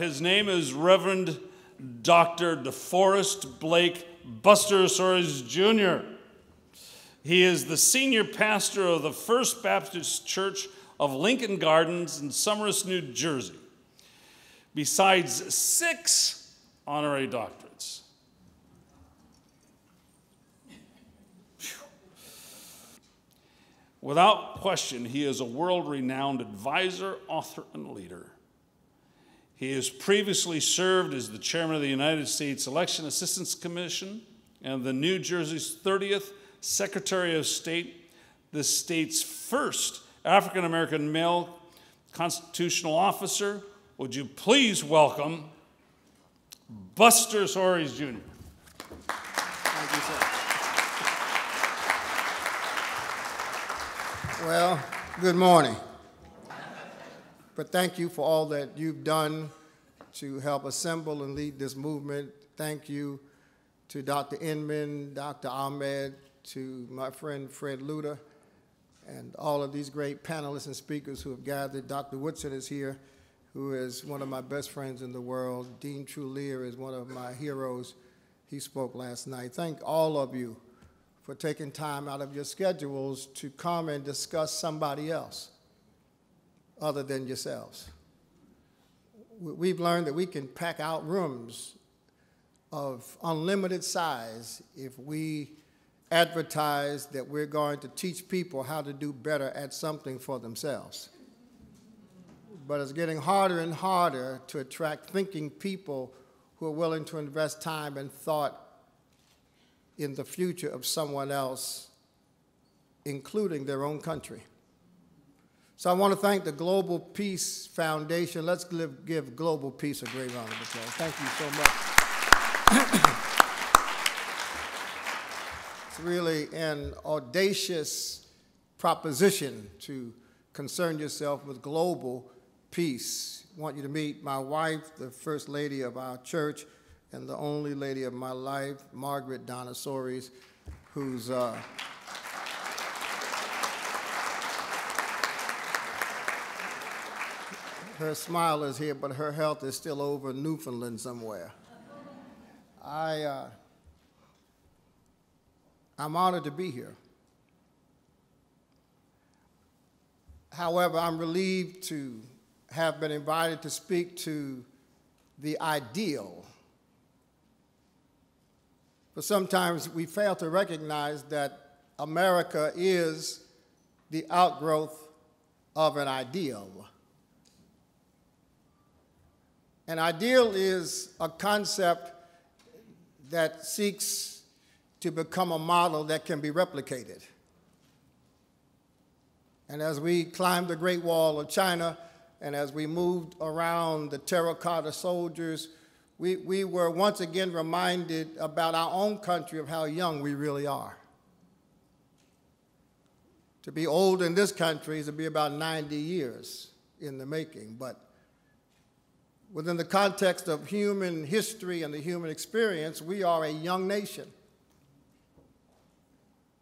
His name is Reverend Dr. Deforest Blake Buster Soaries Jr. He is the senior pastor of the First Baptist Church of Lincoln Gardens in Somerset, New Jersey, besides 6 honorary doctorates. Without question, he is a world-renowned advisor, author, and leader. He has previously served as the chairman of the United States Election Assistance Commission and the New Jersey's 30th Secretary of State, the state's first African-American male constitutional officer. Would you please welcome Buster Soaries Jr. Thank you, sir. Well, good morning. But thank you for all that you've done to help assemble and lead this movement. Thank you to Dr. Inman, Dr. Ahmed, to my friend Fred Luter, and all of these great panelists and speakers who have gathered. Dr. Woodson is here, who is one of my best friends in the world. Dean Trulier is one of my heroes. He spoke last night. Thank all of you for taking time out of your schedules to come and discuss somebody else other than yourselves. We've learned that we can pack out rooms of unlimited size if we advertise that we're going to teach people how to do better at something for themselves. But it's getting harder and harder to attract thinking people who are willing to invest time and thought in the future of someone else, including their own country. So I want to thank the Global Peace Foundation. Let's give Global Peace a great round of applause. Thank you so much. It's really an audacious proposition to concern yourself with global peace. I want you to meet my wife, the first lady of our church, and the only lady of my life, Margaret Donna Soaries, who's her smile is here, but her health is still over Newfoundland somewhere. I'm honored to be here. However, I'm relieved to have been invited to speak to the ideal. But sometimes we fail to recognize that America is the outgrowth of an ideal. An ideal is a concept that seeks to become a model that can be replicated. And as we climbed the Great Wall of China, and as we moved around the terracotta soldiers, we were once again reminded about our own country of how young we really are. To be old in this country is to be about 90 years in the making, but within the context of human history and the human experience, we are a young nation.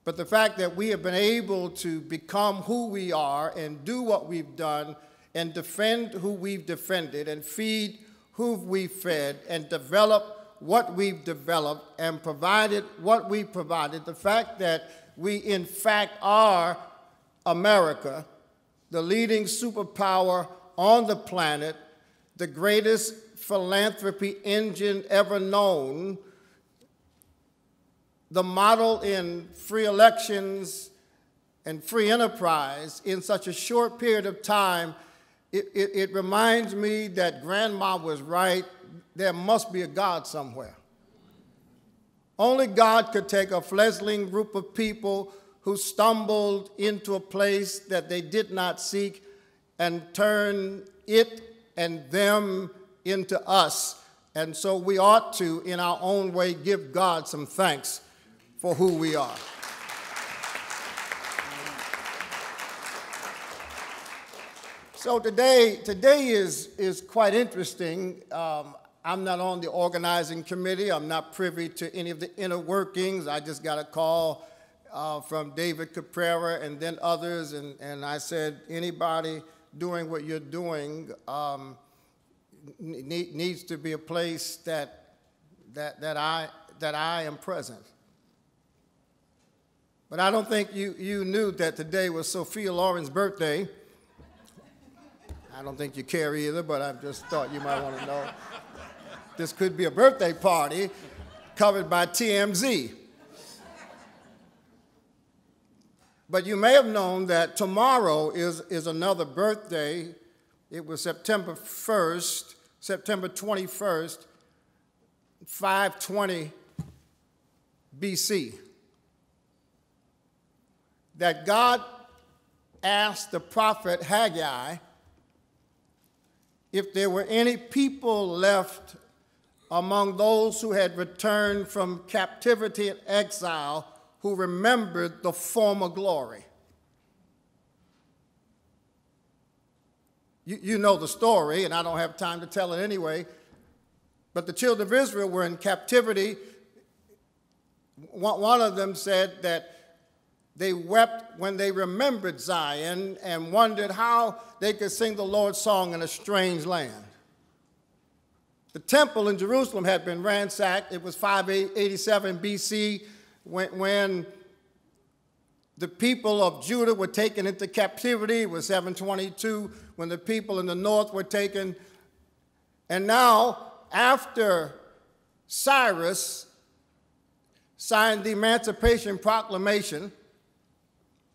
But the fact that we have been able to become who we are and do what we've done and defend who we've defended and feed who we've fed and develop what we've developed and provided what we provided, the fact that we in fact are America, the leading superpower on the planet, the greatest philanthropy engine ever known, the model in free elections and free enterprise in such a short period of time, it reminds me that Grandma was right. There must be a God somewhere. Only God could take a fledgling group of people who stumbled into a place that they did not seek and turn it and them into us. And so we ought to, in our own way, give God some thanks for who we are. So today is quite interesting. I'm not on the organizing committee. I'm not privy to any of the inner workings. I just got a call from David Caprera and then others, and I said, anybody doing what you're doing, needs to be a place that I am present. But I don't think you knew that today was Sophia Loren's birthday. I don't think you care either, but I just thought you might want to know. This could be a birthday party covered by TMZ. But you may have known that tomorrow is another birthday. It was September 1st, September 21st, 520 BC. That God asked the prophet Haggai if there were any people left among those who had returned from captivity and exile who remembered the former glory. You know the story, and I don't have time to tell it anyway, but the children of Israel were in captivity. One of them said that they wept when they remembered Zion and wondered how they could sing the Lord's song in a strange land. The temple in Jerusalem had been ransacked. It was 587 BC when the people of Judah were taken into captivity. It was 722 when the people in the north were taken. And now, after Cyrus signed the Emancipation Proclamation,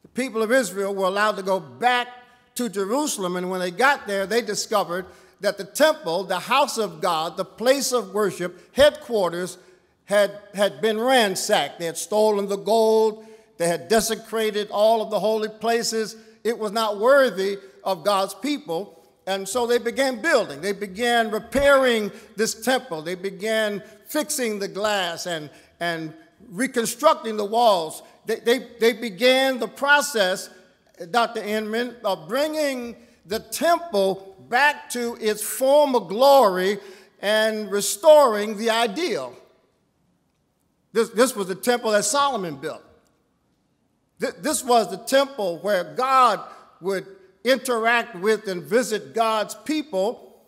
the people of Israel were allowed to go back to Jerusalem, and when they got there, they discovered that the temple, the house of God, the place of worship, headquarters, had been ransacked. They had stolen the gold. They had desecrated all of the holy places. It was not worthy of God's people, and so they began building. They began repairing this temple. They began fixing the glass and reconstructing the walls. They began the process, Dr. Inman, of bringing the temple back to its former glory and restoring the ideal. This was the temple that Solomon built. This was the temple where God would interact with and visit God's people.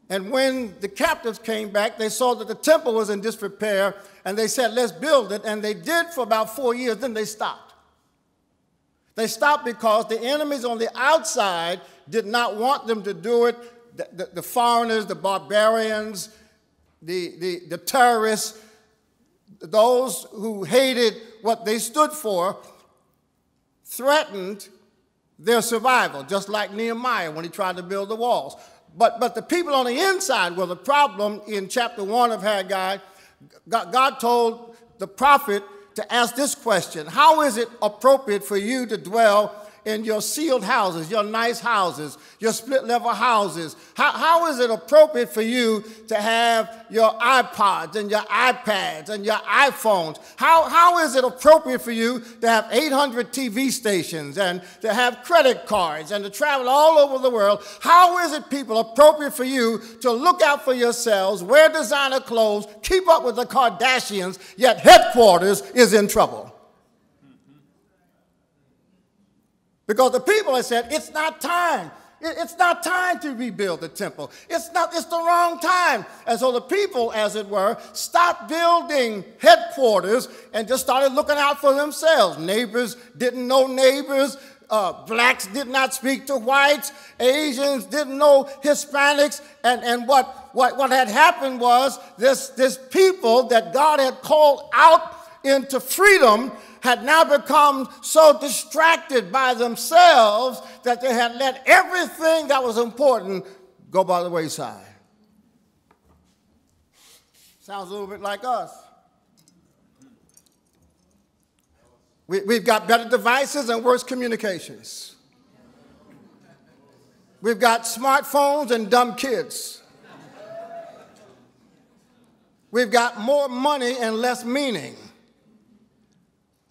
And when the captives came back, they saw that the temple was in disrepair, and they said, let's build it. And they did for about 4 years, then they stopped. They stopped because the enemies on the outside did not want them to do it. The foreigners, the barbarians, the terrorists, those who hated what they stood for, threatened their survival, just like Nehemiah when he tried to build the walls. But the people on the inside were the problem. In chapter 1 of Haggai, God told the prophet to ask this question: how is it appropriate for you to dwell in your sealed houses, your nice houses, your split-level houses? How is it appropriate for you to have your iPods and your iPads and your iPhones? How is it appropriate for you to have 800 TV stations and to have credit cards and to travel all over the world? How is it, people, appropriate for you to look out for yourselves, wear designer clothes, keep up with the Kardashians, yet headquarters is in trouble? Because the people had said, it's not time. It's not time to rebuild the temple. It's the wrong time. And so the people, as it were, stopped building headquarters and just started looking out for themselves. Neighbors didn't know neighbors. Blacks did not speak to whites. Asians didn't know Hispanics. And what had happened was this people that God had called out into freedom had now become so distracted by themselves that they had let everything that was important go by the wayside. Sounds a little bit like us. We've got better devices and worse communications. We've got smartphones and dumb kids. We've got more money and less meaning.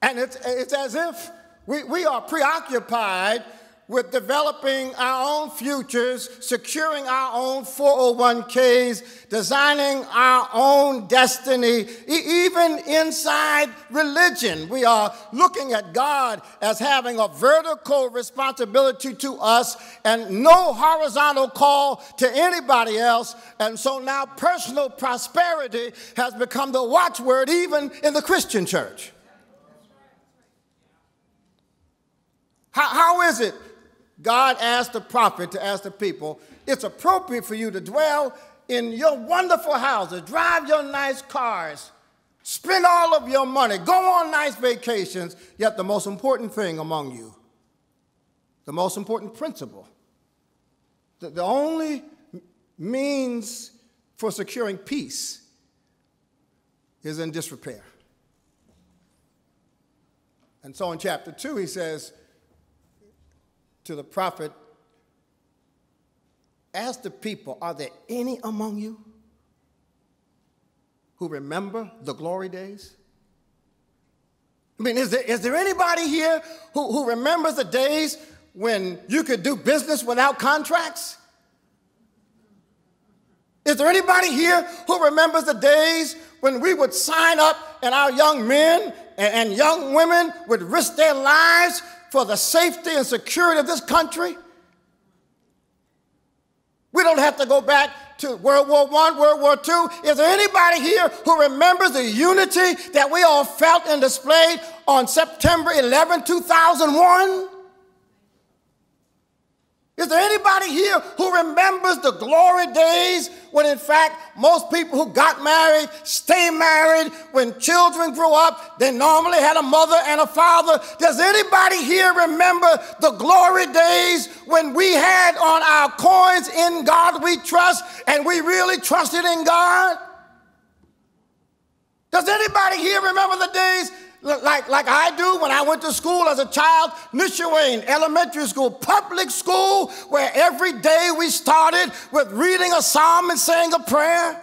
And it's as if we are preoccupied with developing our own futures, securing our own 401ks, designing our own destiny, even inside religion. We are looking at God as having a vertical responsibility to us and no horizontal call to anybody else. And so now personal prosperity has become the watchword even in the Christian church. How is it? God asked the prophet to ask the people, it's appropriate for you to dwell in your wonderful houses, drive your nice cars, spend all of your money, go on nice vacations, yet the most important thing among you, the most important principle, the only means for securing peace is in disrepair. And so in chapter 2, he says to the prophet, ask the people, are there any among you who remember the glory days? I mean, is there anybody here who remembers the days when you could do business without contracts? Is there anybody here who remembers the days when we would sign up and our young men and young women would risk their lives for the safety and security of this country? We don't have to go back to World War I, World War II. Is there anybody here who remembers the unity that we all felt and displayed on September 11, 2001? Is there anybody here who remembers the glory days when, in fact, most people who got married stay married? When children grew up, they normally had a mother and a father. Does anybody here remember the glory days when we had on our coins, in God we trust, and we really trusted in God? Does anybody here remember the days like I do when I went to school as a child, Nishawane Elementary School, public school, where every day we started with reading a psalm and saying a prayer?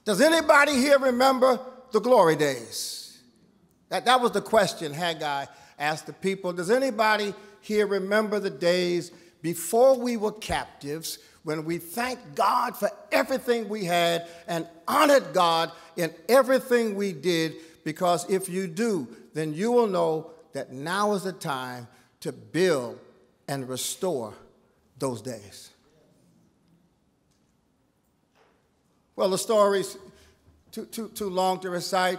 Does anybody here remember the glory days? That was the question Haggai asked the people. Does anybody here remember the days before we were captives, when we thanked God for everything we had and honored God in everything we did? Because if you do, then you will know that now is the time to build and restore those days. Well, the story's too long to recite,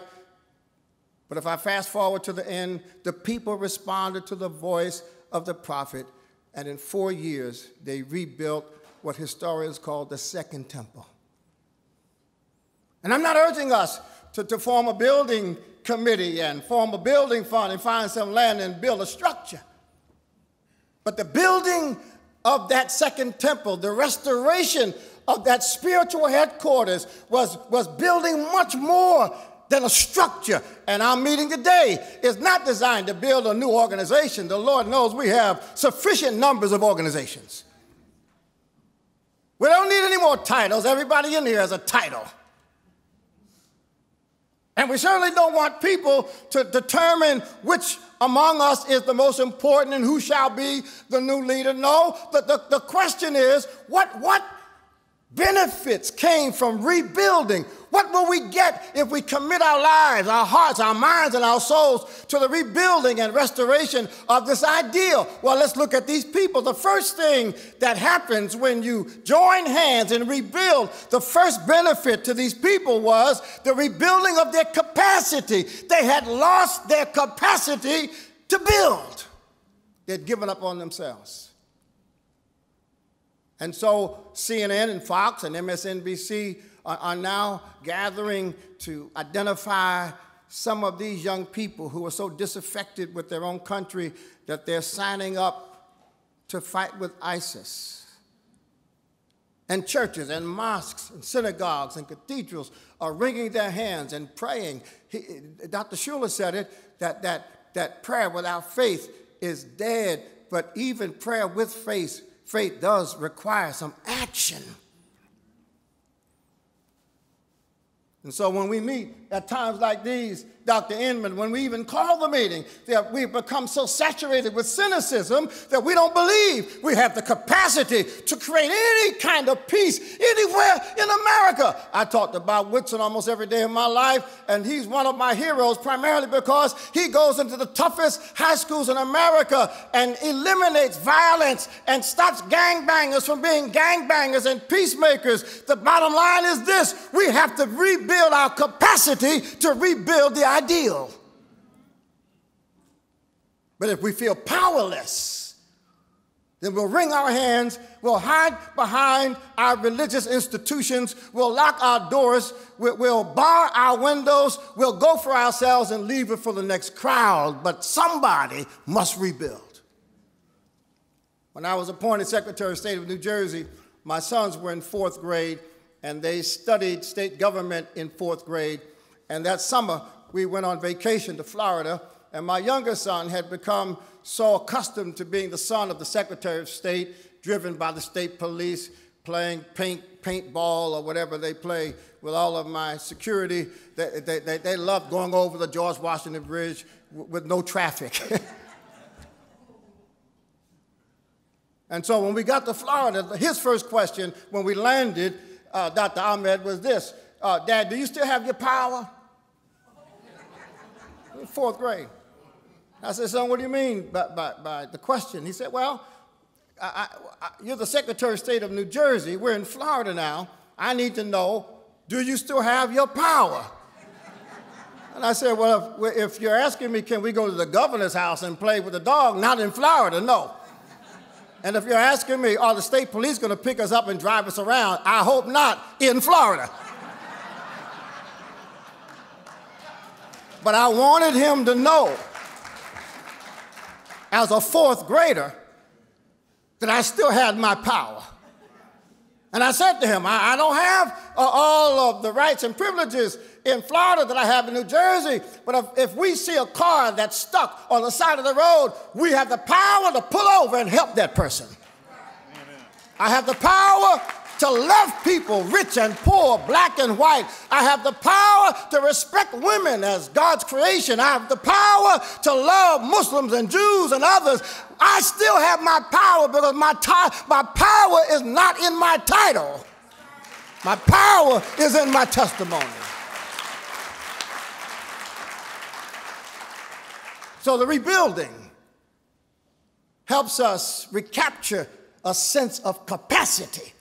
but if I fast forward to the end, the people responded to the voice of the prophet, and in 4 years, they rebuilt what historians call the Second Temple. And I'm not urging us to form a building committee and form a building fund and find some land and build a structure. But the building of that Second Temple, the restoration of that spiritual headquarters was building much more than a structure. And our meeting today is not designed to build a new organization. The Lord knows we have sufficient numbers of organizations. We don't need any more titles. Everybody in here has a title. And we certainly don't want people to determine which among us is the most important and who shall be the new leader. No, the question is, what benefits came from rebuilding? What will we get if we commit our lives, our hearts, our minds, and our souls to the rebuilding and restoration of this ideal? Well, let's look at these people. The first thing that happens when you join hands and rebuild, the first benefit to these people was the rebuilding of their capacity. They had lost their capacity to build. They'd given up on themselves. And so CNN and Fox and MSNBC are now gathering to identify some of these young people who are so disaffected with their own country that they're signing up to fight with ISIS. And churches and mosques and synagogues and cathedrals are wringing their hands and praying. Dr. Schuller said it, that prayer without faith is dead, but even prayer with faith does require some action. And so when we meet at times like these, Dr. Inman, when we even call the meeting, that we've become so saturated with cynicism that we don't believe we have the capacity to create any kind of peace anywhere in America. I talked about Whitson almost every day of my life, and he's one of my heroes primarily because he goes into the toughest high schools in America and eliminates violence and stops gangbangers from being gangbangers and peacemakers. The bottom line is this: we have to rebuild our capacity to rebuild the ideal. But if we feel powerless, then we'll wring our hands, we'll hide behind our religious institutions, we'll lock our doors, we'll bar our windows, we'll go for ourselves and leave it for the next crowd. But somebody must rebuild. When I was appointed Secretary of State of New Jersey, my sons were in 4th grade, and they studied state government in 4th grade. And that summer, we went on vacation to Florida, and my younger son had become so accustomed to being the son of the Secretary of State, driven by the state police, playing paintball or whatever they play with all of my security. They loved going over the George Washington Bridge with no traffic. And so when we got to Florida, his first question when we landed, Dr. Ahmed, was this: Dad, do you still have your power? 4th grade. I said, son, what do you mean by the question? He said, well, you're the Secretary of State of New Jersey. We're in Florida now. I need to know, do you still have your power? And I said, well, if you're asking me, can we go to the governor's house and play with the dog? Not in Florida, no. And if you're asking me, are the state police going to pick us up and drive us around? I hope not in Florida. But I wanted him to know, as a 4th grader, that I still had my power. And I said to him, I don't have all of the rights and privileges in Florida that I have in New Jersey, but if we see a car that's stuck on the side of the road, we have the power to pull over and help that person. Amen. I have the power to love people, rich and poor, black and white. I have the power to respect women as God's creation. I have the power to love Muslims and Jews and others. I still have my power because my power is not in my title. My power is in my testimony. So the rebuilding helps us recapture a sense of capacity.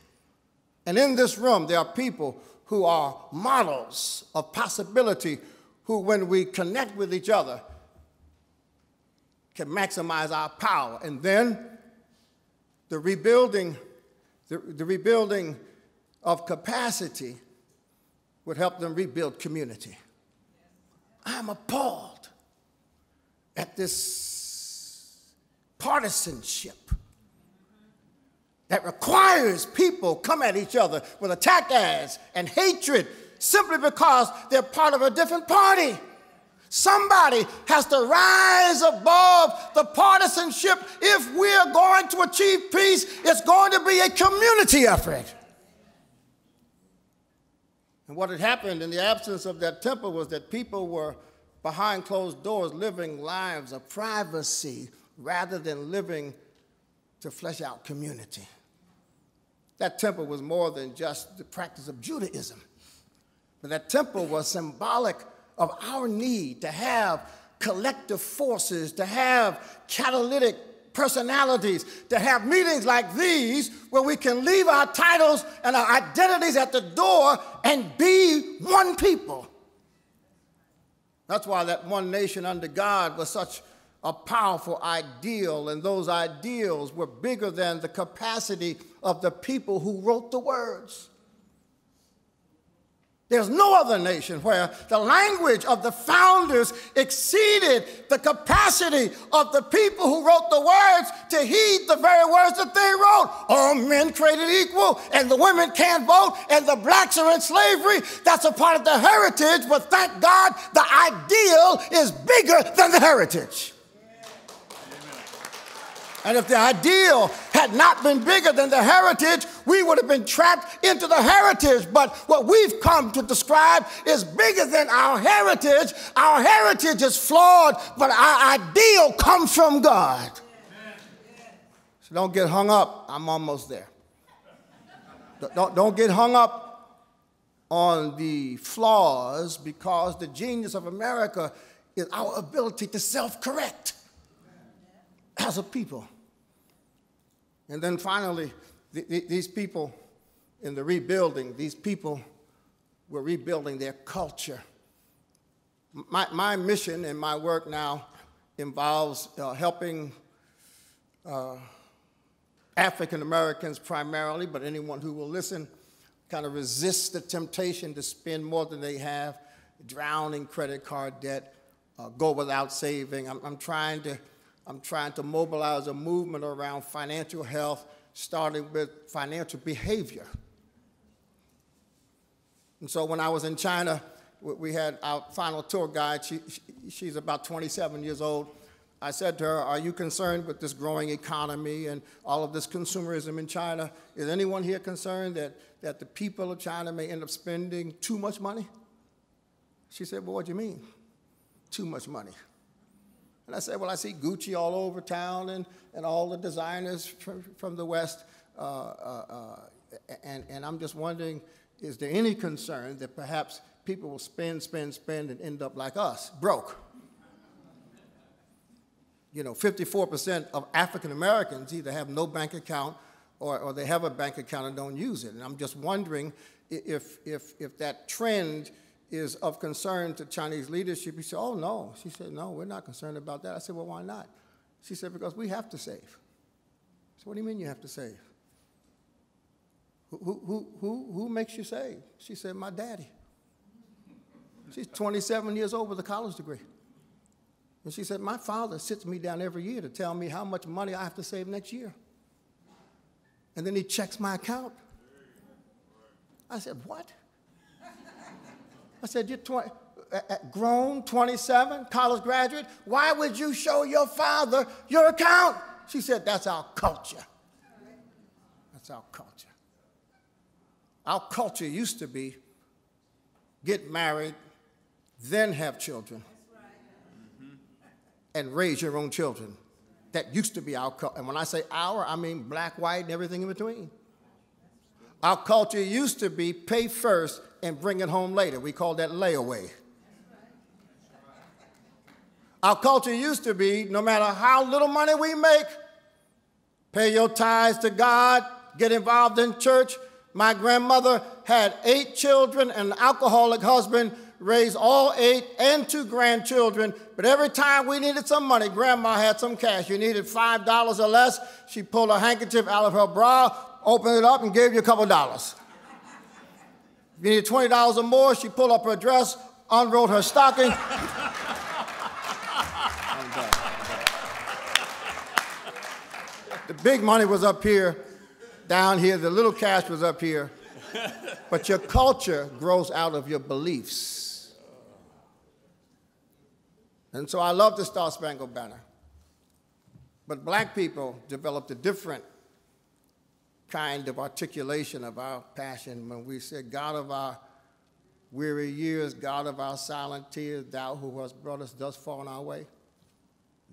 And in this room, there are people who are models of possibility who, when we connect with each other, can maximize our power. And then the rebuilding of capacity would help them rebuild community. I'm appalled at this partisanship that requires people come at each other with attack ads and hatred simply because they're part of a different party. Somebody has to rise above the partisanship. If we're going to achieve peace, it's going to be a community effort. And what had happened in the absence of that temple was that people were behind closed doors living lives of privacy rather than living to flesh out community. That temple was more than just the practice of Judaism, but that temple was symbolic of our need to have collective forces, to have catalytic personalities, to have meetings like these where we can leave our titles and our identities at the door and be one people. That's why that one nation under God was such a powerful ideal, and those ideals were bigger than the capacity of the people who wrote the words. There's no other nation where the language of the founders exceeded the capacity of the people who wrote the words to heed the very words that they wrote. All men created equal, and the women can't vote, and the blacks are in slavery. That's a part of the heritage, but thank God the ideal is bigger than the heritage. And if the ideal had not been bigger than the heritage, we would have been trapped into the heritage. But what we've come to describe is bigger than our heritage. Our heritage is flawed, but our ideal comes from God. So don't get hung up. I'm almost there. Don't get hung up on the flaws, because the genius of America is our ability to self-correct as a people. And then finally, these people in the rebuilding, these people were rebuilding their culture. My mission and my work now involves helping African Americans primarily, but anyone who will listen, kind of resist the temptation to spend more than they have, drown in credit card debt, go without saving. I'm trying to mobilize a movement around financial health, starting with financial behavior. And so when I was in China, we had our final tour guide. She's about 27 years old. I said to her, are you concerned with this growing economy and all of this consumerism in China? Is anyone here concerned that the people of China may end up spending too much money? She said, well, what do you mean, too much money? And I said, well, I see Gucci all over town and all the designers from the West, and I'm just wondering, is there any concern that perhaps people will spend, and end up like us, broke? You know, 54% of African Americans either have no bank account or they have a bank account and don't use it. And I'm just wondering if that trend is of concern to Chinese leadership. He said, oh, no. She said, no, we're not concerned about that. I said, well, why not? She said, because we have to save. So what do you mean you have to save? Who makes you save? She said, my daddy. She's 27 years old with a college degree. And she said, my father sits me down every year to tell me how much money I have to save next year. And then he checks my account. I said, what? I said, you're grown, 27, college graduate. Why would you show your father your account? She said, that's our culture. That's our culture. Our culture used to be get married, then have children, and raise your own children. That used to be our culture. And when I say our, I mean black, white, and everything in between. Our culture used to be pay first and bring it home later. We call that layaway. Our culture used to be, no matter how little money we make, pay your tithes to God, get involved in church. My grandmother had 8 children and an alcoholic husband, raised all 8 and 2 grandchildren, but every time we needed some money, Grandma had some cash. You needed $5 or less, she pulled a handkerchief out of her bra, opened it up, and gave you a couple of dollars. If you needed $20 or more, she pulled up her dress, unrolled her stocking. The big money was up here, down here, the little cash was up here. But your culture grows out of your beliefs. And so I love the Star Spangled Banner. But black people developed a different kind of articulation of our passion when we said, God of our weary years, God of our silent tears, thou who hast brought us thus far on our way,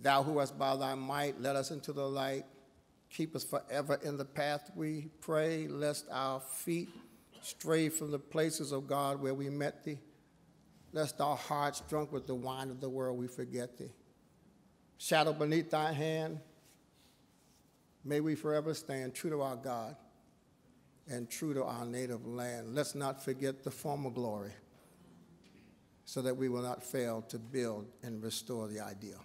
thou who hast by thy might led us into the light, keep us forever in the path we pray, lest our feet stray from the places of God where we met thee, lest our hearts drunk with the wine of the world we forget thee. Shadow beneath thy hand, may we forever stand true to our God and true to our native land. Let's not forget the former glory so that we will not fail to build and restore the ideal.